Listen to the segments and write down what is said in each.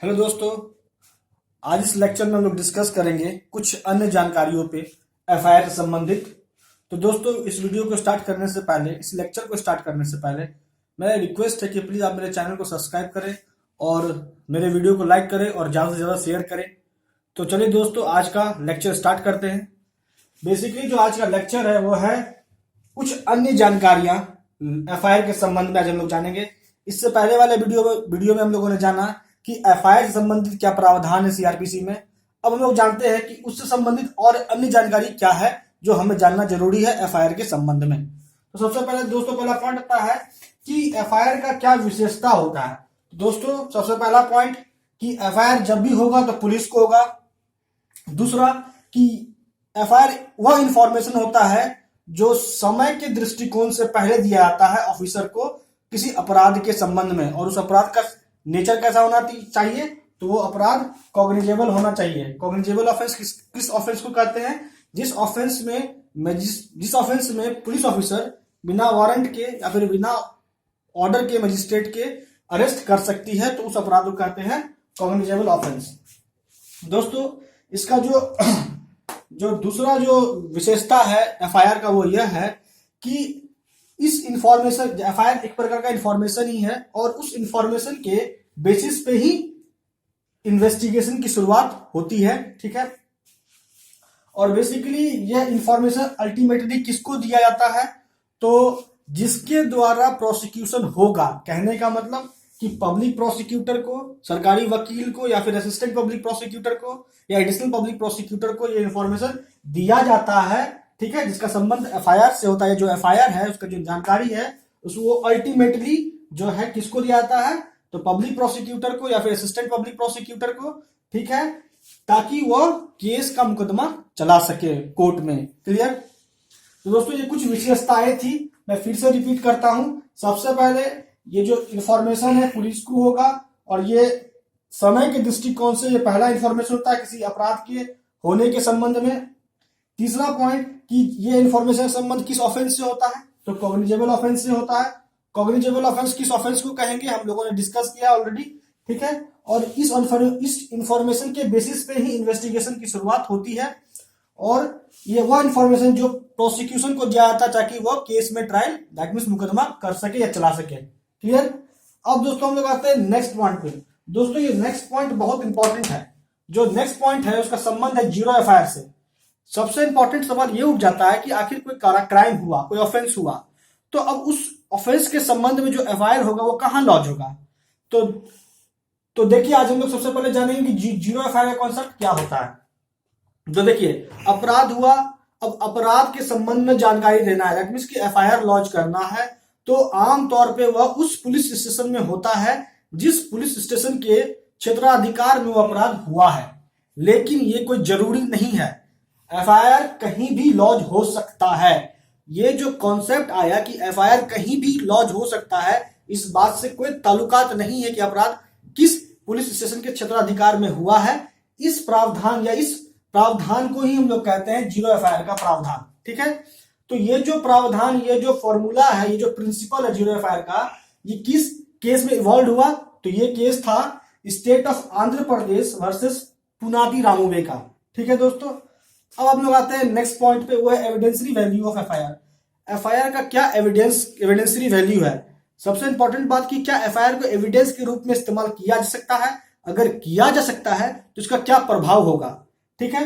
Hello दोस्तों। आज इस लेक्चर में हम लोग डिस्कस करेंगे कुछ अन्य जानकारियों पे एफआईआर से संबंधित। तो दोस्तों, इस वीडियो को स्टार्ट करने से पहले, इस लेक्चर को स्टार्ट करने से पहले मेरा रिक्वेस्ट है कि प्लीज़ आप मेरे चैनल को सब्सक्राइब करें और मेरे वीडियो को लाइक करें और ज़्यादा से ज़्यादा शेयर करें। तो चलिए दोस्तों, आज का लेक्चर स्टार्ट करते हैं। बेसिकली जो आज का लेक्चर है वो है कुछ अन्य जानकारियां एफआईआर के संबंध में आज हम लोग जानेंगे। इससे पहले वाले वीडियो में हम लोगों ने जाना कि एफआईआर से संबंधित क्या प्रावधान है सीआरपीसी में। अब हम लोग जानते हैं कि उससे संबंधित और अन्य जानकारी क्या है जो हमें जानना जरूरी है एफआईआर के संबंध में। तो सबसे पहले दोस्तों, पहला पॉइंट आता है कि एफआईआर का क्या विशेषता होता है। दोस्तों, सबसे पहला पॉइंट कि एफआईआर जब भी होगा तो पुलिस को होगा। दूसरा कि एफआईआर वह इंफॉर्मेशन होता है जो समय के दृष्टिकोण से पहले दिया जाता है ऑफिसर को किसी अपराध के संबंध में, और उस अपराध का नेचर कैसा होना चाहिए, तो वो अपराध कॉग्निजेबल होना चाहिए। कॉग्निजेबल ऑफेंस किस ऑफेंस को कहते हैं? जिस ऑफेंस में पुलिस ऑफिसर बिना वारंट के या फिर बिना ऑर्डर के मजिस्ट्रेट के अरेस्ट कर सकती है, तो उस अपराध को कहते हैं कॉग्निजेबल ऑफेंस। दोस्तों, इसका जो दूसरा जो विशेषता है एफआईआर का वो यह है कि इस इंफॉर्मेशन, एफआईआर एक प्रकार का इंफॉर्मेशन ही है और उस इंफॉर्मेशन के बेसिस पे ही इन्वेस्टिगेशन की शुरुआत होती है। ठीक है। और बेसिकली यह इंफॉर्मेशन अल्टीमेटली किसको दिया जाता है? तो जिसके द्वारा प्रोसिक्यूशन होगा। कहने का मतलब कि पब्लिक प्रोसिक्यूटर को, सरकारी वकील को, या फिर असिस्टेंट पब्लिक प्रोसिक्यूटर को या एडिशनल पब्लिक प्रोसिक्यूटर को ये इंफॉर्मेशन दिया जाता है। ठीक है। जिसका संबंध एफआईआर से होता है। जो एफआईआर है उसका जो जानकारी है वो अल्टीमेटली जो है किसको दिया जाता है? तो पब्लिक प्रोसिक्यूटर को या फिर असिस्टेंट पब्लिक प्रोसिक्यूटर को। ठीक है। ताकि वो केस का मुकदमा चला सके कोर्ट में। क्लियर? तो दोस्तों, ये कुछ विशेषताएं थी, मैं फिर से रिपीट करता हूं। सबसे पहले ये जो इंफॉर्मेशन है पुलिस को होगा और ये समय के दृष्टिकोण से ये पहला इंफॉर्मेशन होता है किसी अपराध के होने के संबंध में। तीसरा पॉइंट कि ये इंफॉर्मेशन संबंध किस ऑफेंस से होता है? तो कॉग्निजेबल ऑफेंस से होता है। कॉग्निजेबल ऑफेंस किस ऑफेंस को कहेंगे हम लोगों ने डिस्कस किया ऑलरेडी। ठीक है। और इस इंफॉर्मेशन के बेसिस पे ही इन्वेस्टिगेशन की शुरुआत होती है और ये वह इंफॉर्मेशन जो प्रोसिक्यूशन को दिया जाता है ताकि वह केस में ट्रायल, दैट मींस मुकदमा कर सके या चला सके। क्लियर? अब दोस्तों हम लोग आते हैं नेक्स्ट पॉइंट पे। दोस्तों, ये नेक्स्ट पॉइंट बहुत इंपॉर्टेंट है। जो नेक्स्ट पॉइंट है उसका संबंध है जीरो एफआईआर से। सबसे इंपॉर्टेंट सवाल ये उठ जाता है कि आखिर कोई क्राइम हुआ, कोई ऑफेंस हुआ, तो अब उस ऑफेंस के संबंध में जो एफआईआर होगा वो कहां लॉन्च होगा? तो देखिए, आज हम लोग सबसे पहले जानेंगे कि जीरो एफआईआर का कॉन्सेप्ट क्या होता है। जो देखिए, अपराध हुआ, अब अपराध के संबंध में जानकारी देना है, दैट मींस कि एफआईआर लॉन्च करना है। तो आमतौर पे वह उस पुलिस स्टेशन में होता है जिस पुलिस स्टेशन के क्षेत्राधिकार में वो अपराध हुआ है। लेकिन ये कोई जरूरी नहीं है, एफआईआर कहीं भी लॉन्च हो सकता है। ये जो कॉन्सेप्ट आया कि एफआईआर कहीं भी लॉन्च हो सकता है, इस बात से कोई ताल्लुकात नहीं है कि अपराध किस पुलिस स्टेशन के क्षेत्राधिकार में हुआ है। इस प्रावधान को ही हम लोग कहते हैं जीरो एफआईआर का प्रावधान। ठीक है। तो ये जो प्रावधान, ये जो फॉर्मूला है, ये जो प्रिंसिपल है जीरो एफआईआर का, ये किस केस में इवॉल्व हुआ? तो ये केस था state of Andhra Pradesh versus Punati रामूवे का। ठीक है दोस्तों। अब हम लोग आते हैं नेक्स्ट पॉइंट पे, वो है एविडेंसरी वैल्यू ऑफ एफआईआर। एफआईआर का क्या एविडेंसरी वैल्यू है? सबसे इंपॉर्टेंट बात कि क्या एफआईआर को एविडेंस के रूप में इस्तेमाल किया जा सकता है? अगर किया जा सकता है तो इसका क्या प्रभाव होगा? ठीक है।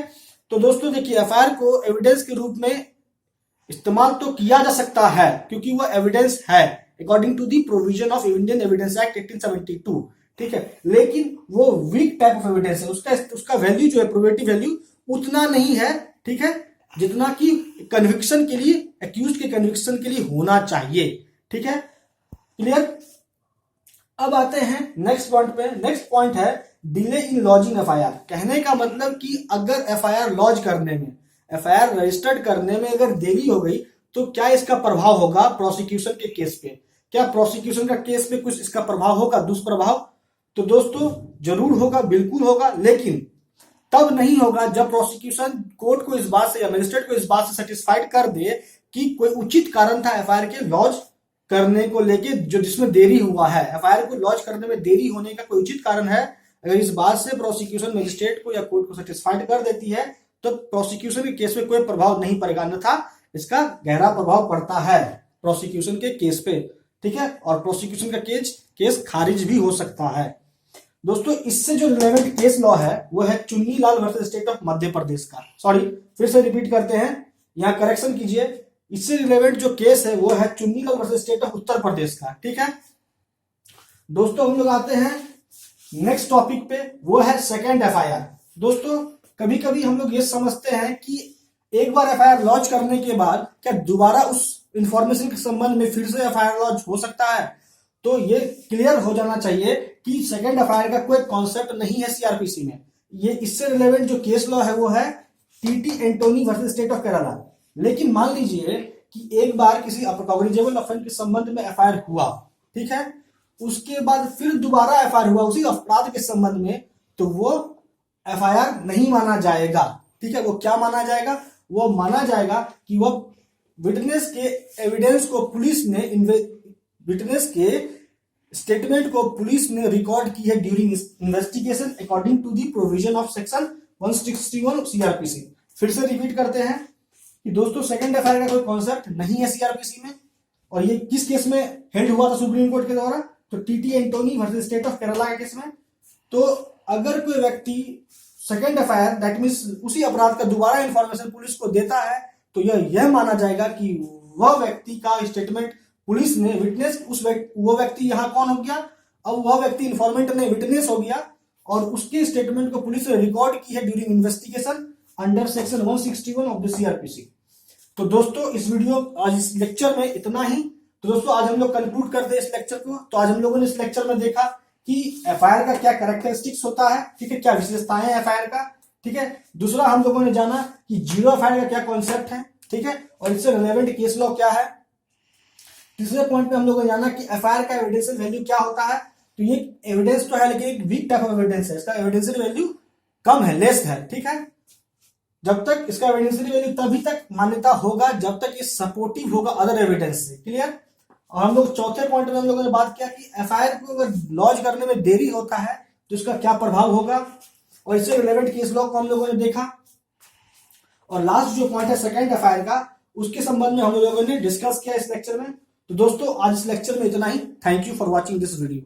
तो दोस्तों देखिए, एफआईआर को एविडेंस के रूप में इस्तेमाल तो किया जा सकता है क्योंकि वो एविडेंस है according to the provision of Indian Evidence Act 1872। ठीक है। लेकिन वो वीक टाइप ऑफ एविडेंस है, उसका वैल्यू जो है, प्रोबेटिव वैल्यू उतना नहीं है। ठीक है। जितना कि कन्विक्शन के लिए, एक्यूज के कन्विक्शन के लिए होना चाहिए। ठीक है। क्लियर? अब आते हैं नेक्स्ट पॉइंट पे। नेक्स्ट पॉइंट है डिले इन लॉजिंग एफआईआर। कहने का मतलब कि अगर एफआईआर लॉन्च करने में, एफआईआर रजिस्टर्ड करने में अगर देरी हो गई तो क्या इसका प्रभाव होगा प्रोसिक्यूशन के केस पे? क्या प्रोसिक्यूशन का केस पे कुछ इसका प्रभाव होगा, दुष्प्रभाव? तो दोस्तों जरूर होगा, बिल्कुल होगा, लेकिन तब नहीं होगा जब प्रोसिक्यूशन कोर्ट को इस बात से या मजिस्ट्रेट को इस बात से सेटिस्फाइड कर दे कि कोई उचित कारण था एफआईआर के लॉन्च करने को लेके, जो जिसमें देरी हुआ है, एफआईआर को लॉन्च करने में देरी होने का कोई उचित कारण है। अगर इस बात से प्रोसिक्यूशन मजिस्ट्रेट को या कोर्ट को सेटिस्फाइड कर देती है तो प्रोसिक्यूशन के केस में कोई प्रभाव नहीं पड़ेगा, अन्यथा इसका गहरा प्रभाव पड़ता है प्रोसिक्यूशन के केस पे, ठीक है, और प्रोसिक्यूशन का केस खारिज भी हो सकता है। दोस्तों इससे जो रिलेवेंट केस लॉ है वो है Chunni Lal versus state of Madhya Pradesh का। सॉरी, फिर से रिपीट करते हैं, यहाँ करेक्शन कीजिए, इससे रिलेवेंट जो केस है वो है Chunni Lal versus state of Uttar Pradesh का, ठीक है। दोस्तों हम लोग आते हैं नेक्स्ट टॉपिक पे, वो है सेकेंड एफआईआर। दोस्तों कभी कभी हम लोग ये समझते हैं कि एक बार एफआईआर लॉन्च करने के बाद क्या दोबारा उस इंफॉर्मेशन के संबंध में फिर से एफआईआर लॉन्च हो सकता है, तो ये क्लियर हो जाना चाहिए कि सेकेंड एफआईआर का कोई कॉन्सेप्ट नहीं है सीआरपीसी में। ये इससे रिलेवेंट जो केस लॉ है वो है TT Antony versus state of Kerala. लेकिन मान लीजिए कि एक बार किसी कॉग्निजेबल ऑफेंस के संबंध में एफआईआर हुआ, ठीक है, उसके बाद फिर दोबारा एफआईआर हुआ उसी अपराध के संबंध में, तो वो एफआईआर नहीं माना जाएगा, ठीक है। वो क्या माना जाएगा? वो माना जाएगा कि वो विटनेस के एविडेंस को पुलिस ने विटनेस के स्टेटमेंट को पुलिस ने रिकॉर्ड की है during investigation according to the provision of section 161 CrPC. फिर से रिपीट करते हैं कि दोस्तों सेकंड एफआईआर का कोई कॉन्सेप्ट नहीं है सीआरपीसी में, और ये किस केस में हेल्ड हुआ था सुप्रीम कोर्ट के द्वारा? तो TT Antony versus state of Kerala के केस में। तो अगर कोई व्यक्ति सेकंड एफआईआर दैट मींस उसी अपराध का दोबारा इंफॉर्मेशन पुलिस को देता है तो यह माना जाएगा कि वह व्यक्ति का स्टेटमेंट पुलिस ने विटनेस वो व्यक्ति यहाँ कौन हो गया? अब वह व्यक्ति इंफॉर्मेंट नहीं विटनेस हो गया और उसके स्टेटमेंट को पुलिस ने रिकॉर्ड की है during investigation under section 161 of the CrPC. तो दोस्तों इस वीडियो आज इस लेक्चर में इतना ही। तो दोस्तों आज हम लोग कंक्लूड करते हैं इस लेक्चर को। तो आज हम लोगों ने इस लेक्चर में देखा कि एफआईआर का क्या कैरेक्टरिस्टिक्स होता है, ठीक है, क्या विशेषताएं हैं एफआईआर का, ठीक है। दूसरा हम लोगों ने जाना कि जीरो एफआईआर का क्या कॉन्सेप्ट है, ठीक है, और इससे रिलेवेंट केस लॉ क्या है। तीसरे पॉइंट पे हम लोगों ने जाना कि एफआईआर का एविडेंशियल वैल्यू क्या होता है। तो ये एविडेंस तो है लेकिन एक वीक टाइप ऑफ एविडेंस है, इसका एविडेंशियल वैल्यू कम है, लेस है, ठीक है। जब तक इसका एविडेंशियल वैल्यू तभी तक मान्यता होगा जब तक ये सपोर्टिव होगा अदर एविडेंस से, क्लियर। और हम लोग चौथे पॉइंट में हम लोगों ने बात किया कि एफआईआर को अगर लॉन्च करने में देरी होता है तो इसका क्या प्रभाव होगा, और इससे रिलेवेंट केस लॉ को हम लोगों ने देखा। और लास्ट जो पॉइंट है सेकंड एफआईआर का, उसके संबंध में हम लोगों ने डिस्कस किया इस लेक्चर में। तो दोस्तों आज इस लेक्चर में इतना ही। Thank you for watching this video.